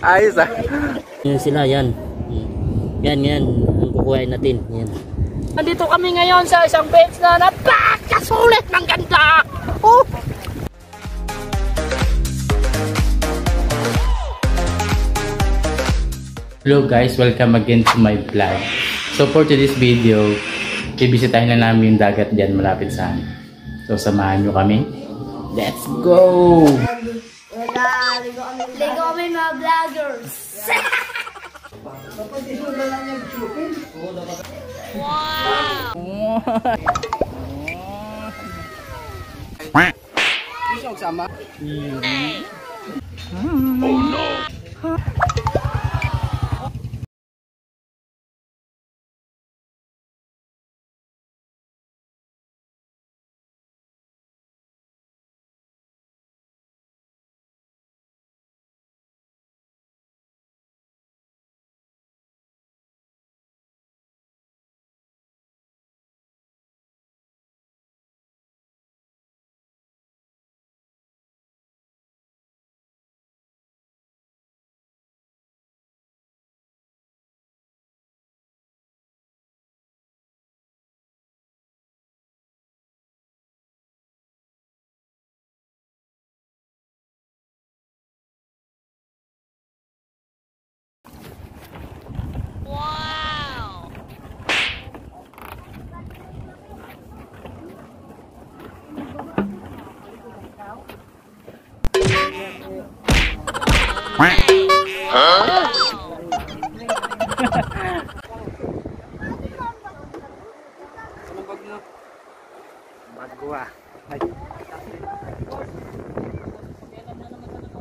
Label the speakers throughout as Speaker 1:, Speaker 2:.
Speaker 1: Ayos ah.
Speaker 2: Yan sila, yan. Yan, yan. Ang kukuhain natin. Yan.
Speaker 3: Nandito kami ngayon sa isang beach na napakasulit ng ganda.
Speaker 1: Hello guys, welcome again to my vlog. So for today's video, bibisitahin na namin yung dagat dyan malapit sa amin. So samahan nyo kami. Let's go!
Speaker 4: Ligo kami mga vloggers.
Speaker 3: Wow! Gusto sama?
Speaker 1: Oh no!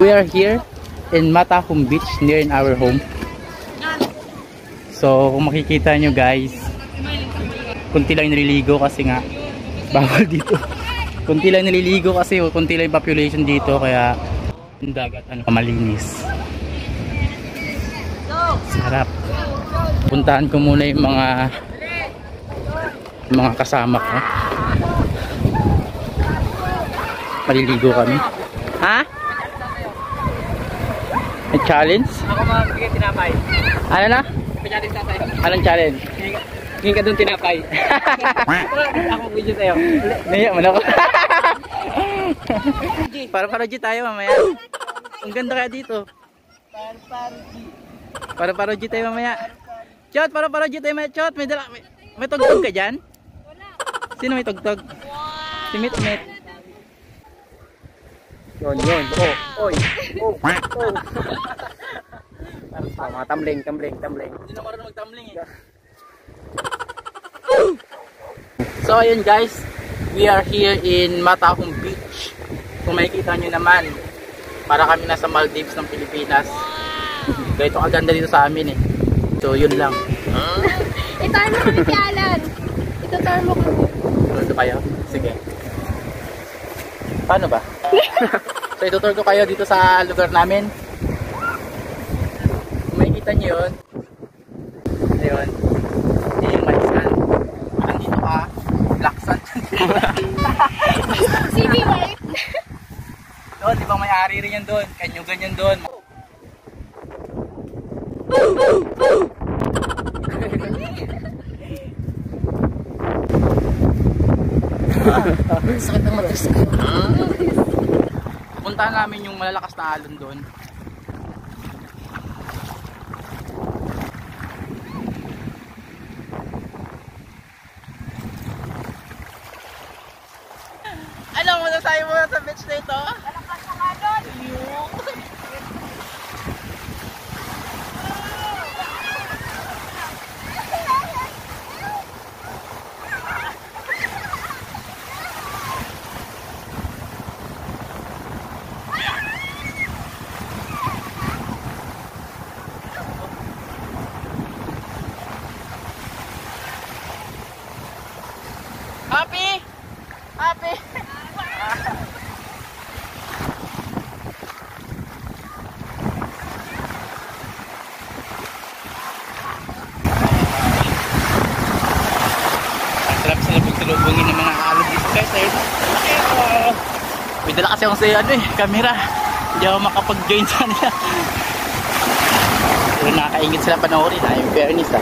Speaker 1: We are here in Matahum Beach near in our home. So kung makikita nyo guys, kunti lang nililigo kasi nga bawal dito. Kunti lang nililigo kasi kunti lang yung population dito kaya yung dagat malinis. Sarap. Puntahan ko muna yung mga kasama ko. Maliligo kami. Ha? May challenge?
Speaker 3: Ako magbigay tinapay.
Speaker 1: Ano na?
Speaker 3: Challenge tatay.
Speaker 1: Anong challenge?
Speaker 3: Hingin ka dun tinapay. Ako video sa'yo.
Speaker 1: Naiyak man ako. Para-paroji tayo mamaya. Ang ganda kaya dito. Para-paroji tayo mamaya. Chot, para-paroji tayo mamaya. Chot, may tugtog ka dyan? Sino may tugtog? Si Mit-Mit.
Speaker 3: Yun. Oy. Mga tumbling.
Speaker 1: Hindi na marunong mag-tumbling eh. So ayun guys, we are here in Matahum Beach. Kung makikita nyo naman, para kami nasa Maldives ng Pilipinas. Ganito kaganda dito sa amin eh. So yun lang.
Speaker 4: Itar mo kami si Alan. Itutar mo kami.
Speaker 1: Ito kayo? Sige. Paano ba? So itutur ko kayo dito sa lugar namin. Kung makikita nyo yun, ayun, yun yung malisan. Andito ka, black sand.
Speaker 4: CB White.
Speaker 1: Doon, di ba may ari rin yan doon? Kanyugan yan doon. Sakit ang matas ko. Puntahan namin yung malalakas na alon doon. Ano mo masasabi mo sa beach na ito?
Speaker 4: Malakas ang alon.
Speaker 1: Happy? Sarap sa labog-salubungin ng mga alog dito guys. May dala kasi akong sa camera. Hindi ako makapag-join sa nila. Pero nakakaingit sila panoorin ha, in fairness ha.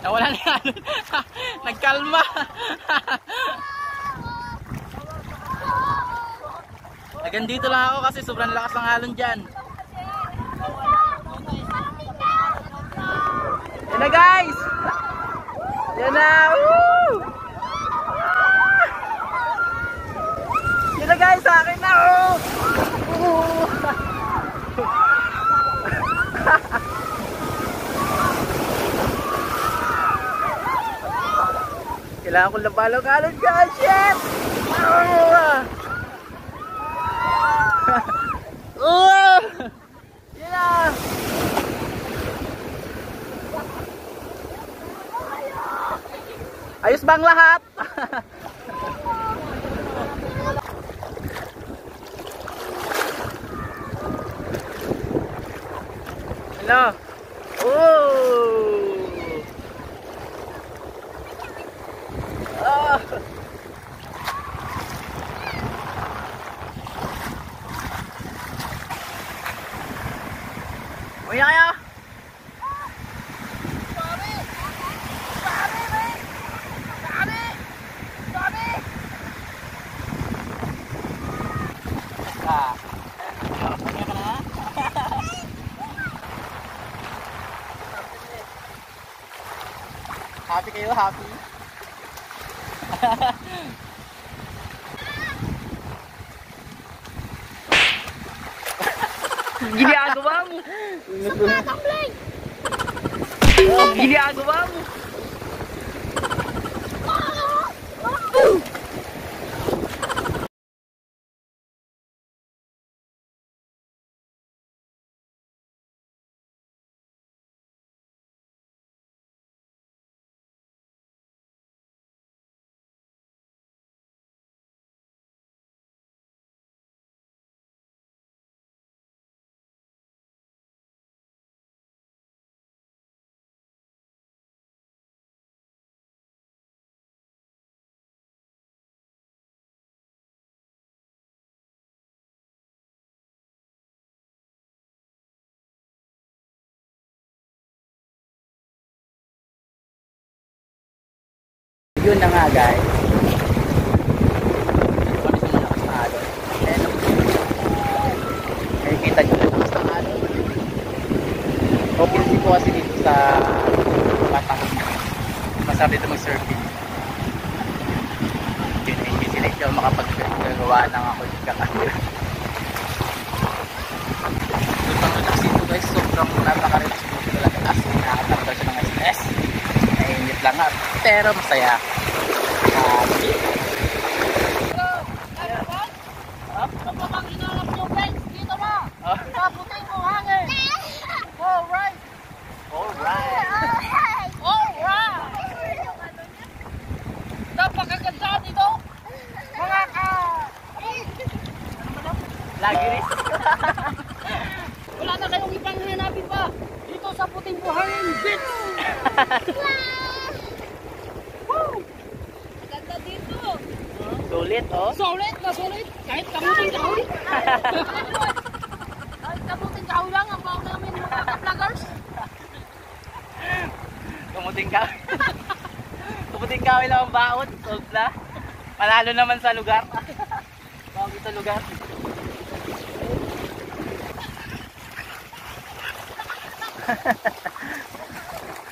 Speaker 1: Nawala na yan. Nagkalma. Hanggang dito lang ako kasi sobrang lakas ng alon dyan. Yan na guys! Yan na! Woo! Yan na guys! Sa akin na! Kailangan ko labalog-alog guys! Shit! Yan na! Ayos bang lahat? Hello? Oh! Ah! Uy na kayo! Happy kayo, happy? Ginagawa mo! Ginagawa mo! Yun na nga guys. May kita nyo na lakas ng alon. Okay din po kasi dito sa Matahong. Masarap dito mag-surfing. Yun, hindi sila ito makapag-gawa ng ako yung kakamera. Sobrang relax dito guys. Sobrang napaka-relax dito talaga. As nakakatanggal siya ng stress. Nainit lang nga. Pero masaya. Lagi rin.
Speaker 3: Wala na kayong ibang hanapin pa dito sa Puting Buhangin Beach. Maganda dito.
Speaker 1: Sulit oh.
Speaker 3: Sulit na sulit. Kahit kamuting kahoy. Kahit kamuting kahoy lang ang bawang namin mga vloggers.
Speaker 1: Kamuting kahoy. Kamuting kahoy lang ang baon. Solve na. Panalo naman sa lugar. Bawang ito lugar.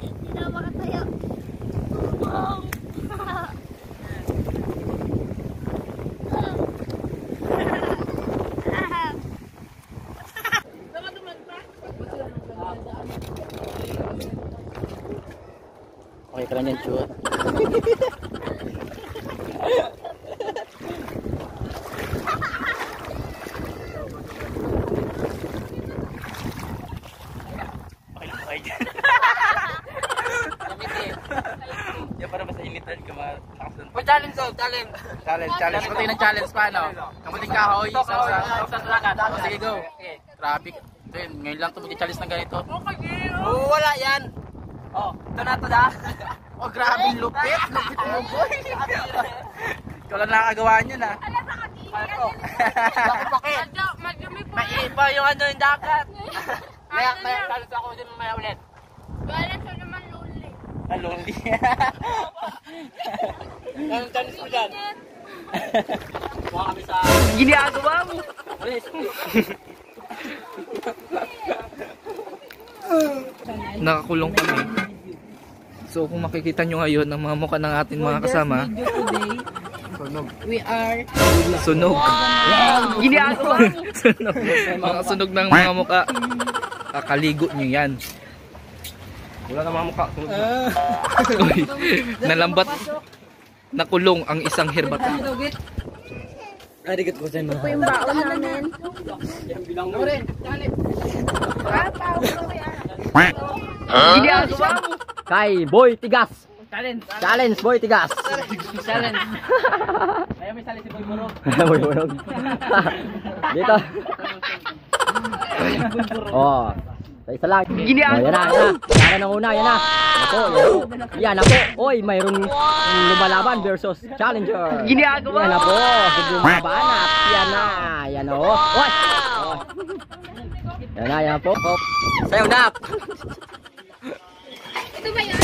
Speaker 4: Hindi na makatayo.
Speaker 1: Okay ka lang yan, Chua. Yan para mas initan ka makakasunod.
Speaker 3: Challenge daw, challenge.
Speaker 1: Challenge. Pati ng challenge pa, no? Kamuting kahoy, isang sa lagat. Sige, go. Traffic. So yun, ngayon lang ito mag-challenge ng ganito.
Speaker 3: Oo, wala yan. Oh, ito na ito da.
Speaker 1: Oh, grabe lupit. Lupit mo, boy. Ikaw lang nakakagawa niyo na.
Speaker 3: Ako. Bakit? Maiba yung ano yung dagat. Kaya kalit ako din mamaya ulit.
Speaker 4: Balance ko naman lonely.
Speaker 1: Lonely.
Speaker 3: Anong challenge mo dyan? Buka kami sa... Ginagawa mo! Alis!
Speaker 1: Nakakulong kami. So kung makikita nyo ngayon ang mga mukha ng ating mga kasama,
Speaker 4: We are
Speaker 1: sunog.
Speaker 3: Ginagawa mo!
Speaker 1: Sunog. Mga sunog ng mga mukha. Kakaligo nyo yan.
Speaker 3: Wala na mga mukha.
Speaker 1: Uy, nalambat. Nakulong ang isang herbata.
Speaker 3: Narigat ko dyan
Speaker 4: po yung baon namin.
Speaker 3: bilang mo rin.
Speaker 2: Ginagawa mo. Kay Boy Tigas. Challenge Boy Tigas.
Speaker 3: Challenge. Ayaw may sali si Boy Burog.
Speaker 2: Boy Burog. Dito. Oh. Sa isa lang. Oh, yan na, yan na. Yan na una, yan na. Ako, yan ako. Oy, mayroong lumalaban versus challenger.
Speaker 3: Ginagawa.
Speaker 2: Yan na po. Lumabanat. Yan na. Yan o. Oy. Yan na, yan po. Sayo na.
Speaker 4: Ito ba yun?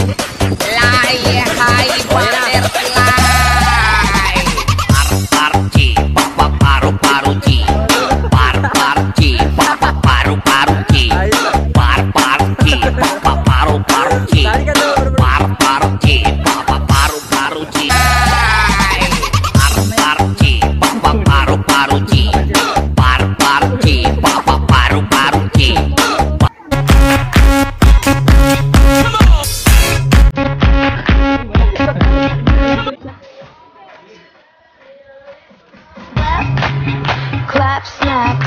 Speaker 5: Clap, snap,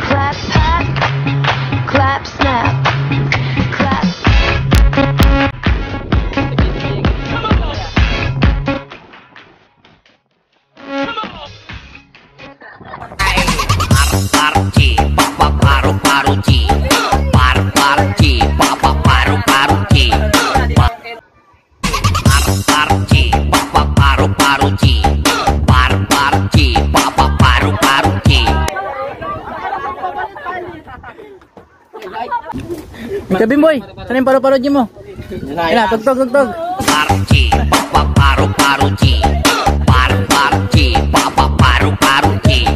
Speaker 5: clap, pat, clap, snap, clap.
Speaker 1: Kabim boy, saan yung paro-paro mo? Yan na, tugtog.
Speaker 6: Party, paru-paru-G. Party, paru-paru-G.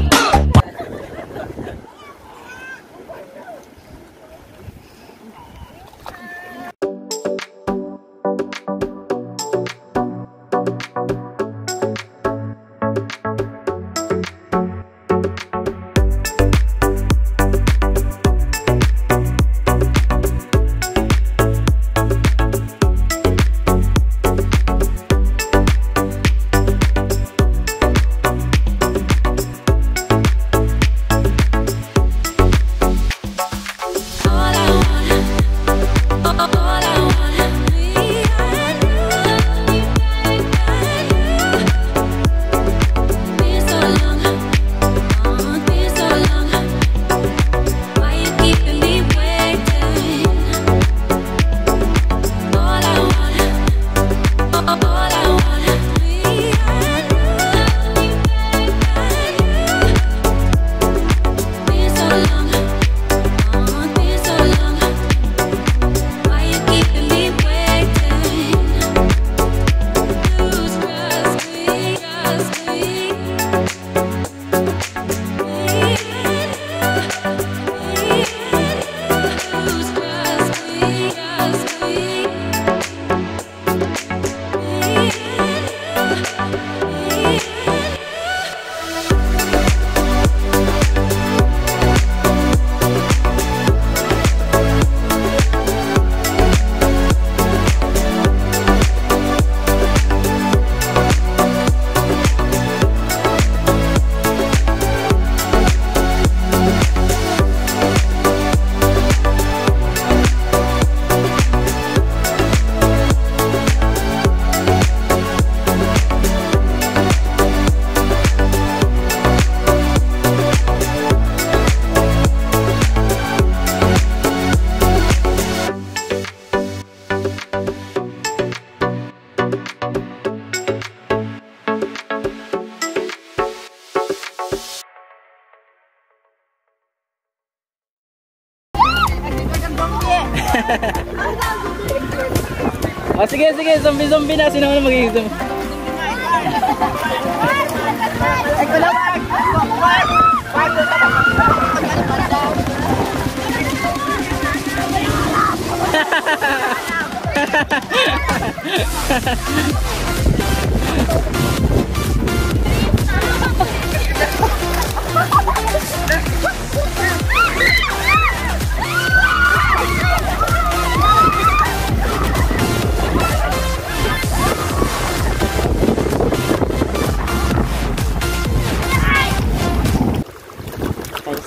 Speaker 1: Sige, sige, zombie na. Sino na magiging zombie?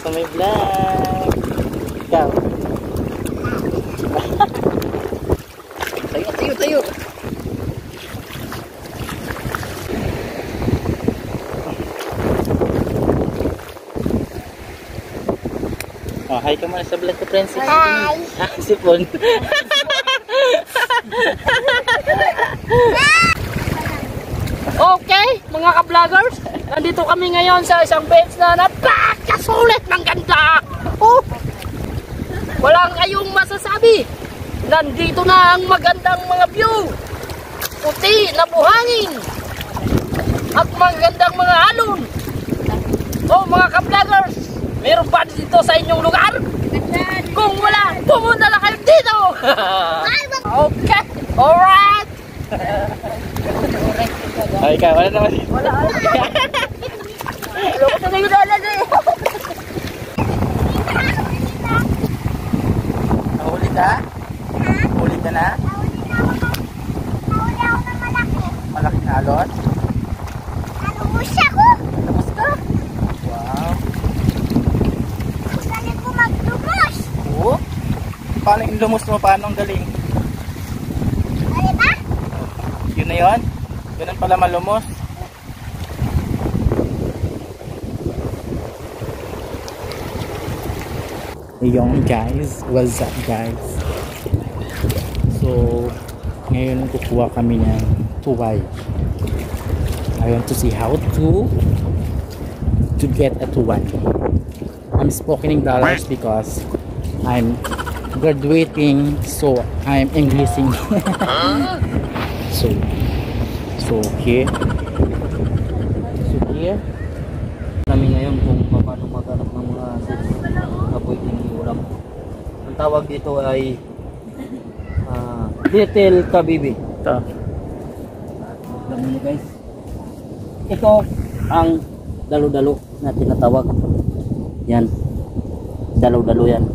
Speaker 1: Sa may vlog. Ikaw. Tayo. Oh, hi ka muna sa vlog ko, Princess.
Speaker 4: Hi.
Speaker 1: Ah, sipon.
Speaker 3: Okay, mga ka-vloggers, nandito kami ngayon sa isang beach na napakasulit ng ganda. Oh, walang kayong masasabi. Nandito na ang magandang mga view. Puti na buhangin. At magandang mga alon. Oh, mga ka-vloggers, meron ba dito sa inyong lugar? Kung wala, pumunta lang kayo dito. Okay, alright.
Speaker 1: Ay, ikaw, wala naman.
Speaker 3: Wala. Loko sa nyo dalan eh.
Speaker 1: Nahuli ka? Nahuli ka na? Malaki na alon?
Speaker 4: Nalumus ako.
Speaker 1: Tapos ka? Wow.
Speaker 4: Galing ko magdumos.
Speaker 1: Oo? Paano yung lumos mo? Paano ang galing?
Speaker 4: Ano ba?
Speaker 1: Yun na yun? Ganun pala malumos. Yung guys, what's up guys? So, ngayon kukuha kami ng tuway. I want to see how to get a tuway. I'm speaking dollars because I'm graduating, so I'm Englishing. So here kami ngayon kung paano maghanap ng mga na pwedeng iulam. Ang tawag dito ay little kabibi. Ito. Alam mo guys. Ito ang dalo-dalo na tinatawag. Yan. Dalo-dalo yan.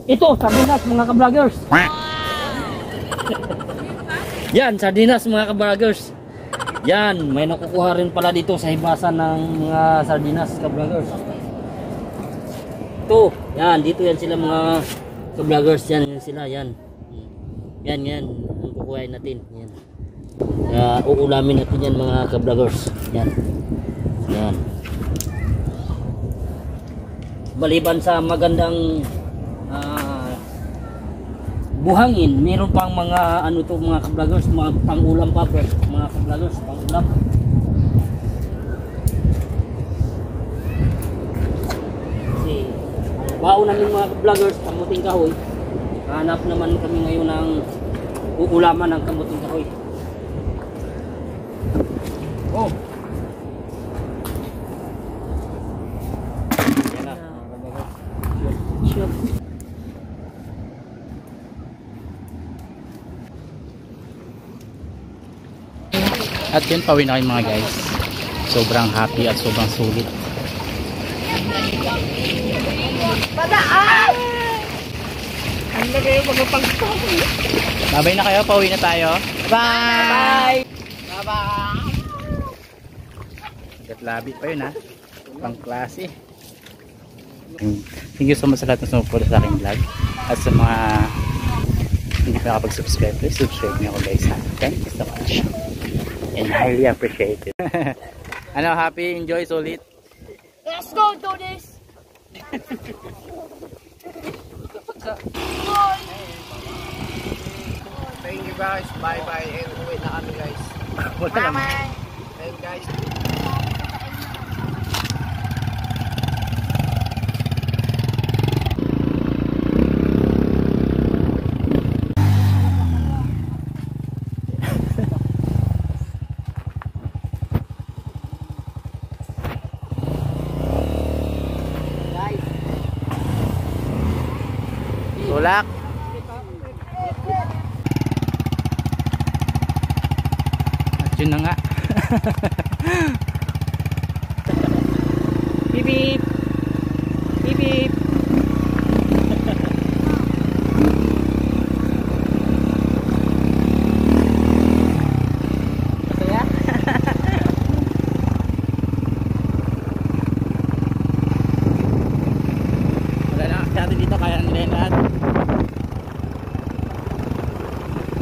Speaker 1: Ito, sardinas mga ka-vloggers. Yan, sardinas mga ka-vloggers. Yan, may nakukuha rin pala dito sa hibasan ng mga sardinas ka-vloggers. Ito, yan, dito yan sila mga ka-vloggers. Yan sila, yan. Yan, ang kukuhain natin. Yan. Uulamin natin yan mga ka-vloggers. Yan. Yan. Maliban sa magandang buhangin, meron pang mga ano to mga ka-vloggers, mga pang-ulam pa mga ka-vloggers, pang-ulam. Kasi baon namin mga ka-vloggers, kamuting kahoy. Hanap naman kami ngayon ng uulaman ng kamuting kahoy. Oh. Yan na, mga ka-vloggers. Shoot. At yun, pauwi na kayo mga guys. Sobrang happy at sobrang sulit.
Speaker 3: Ang lagay yung magpapangkong.
Speaker 1: Babay na kayo, pauwi na tayo. Bye!
Speaker 3: Bye-bye.
Speaker 1: Gatlabi pa yun ha. Pang klase. Thank you so much sa lahat ng sumuporta sa aking vlog. At sa mga hindi pa nakapag-subscribe, please subscribe niyo ako guys ha. Thank you so much. And highly appreciated. Ano, happy, enjoy, solid.
Speaker 3: Let's go do this.
Speaker 7: Thank you guys. Bye-bye. And uwi na kami guys.
Speaker 1: Wala naman.
Speaker 7: Thank you guys.
Speaker 1: Tulak. At yun na nga. Beep beep. Beep beep. Masaya? Wala na kasi natin dito, kaya nila yung lahat.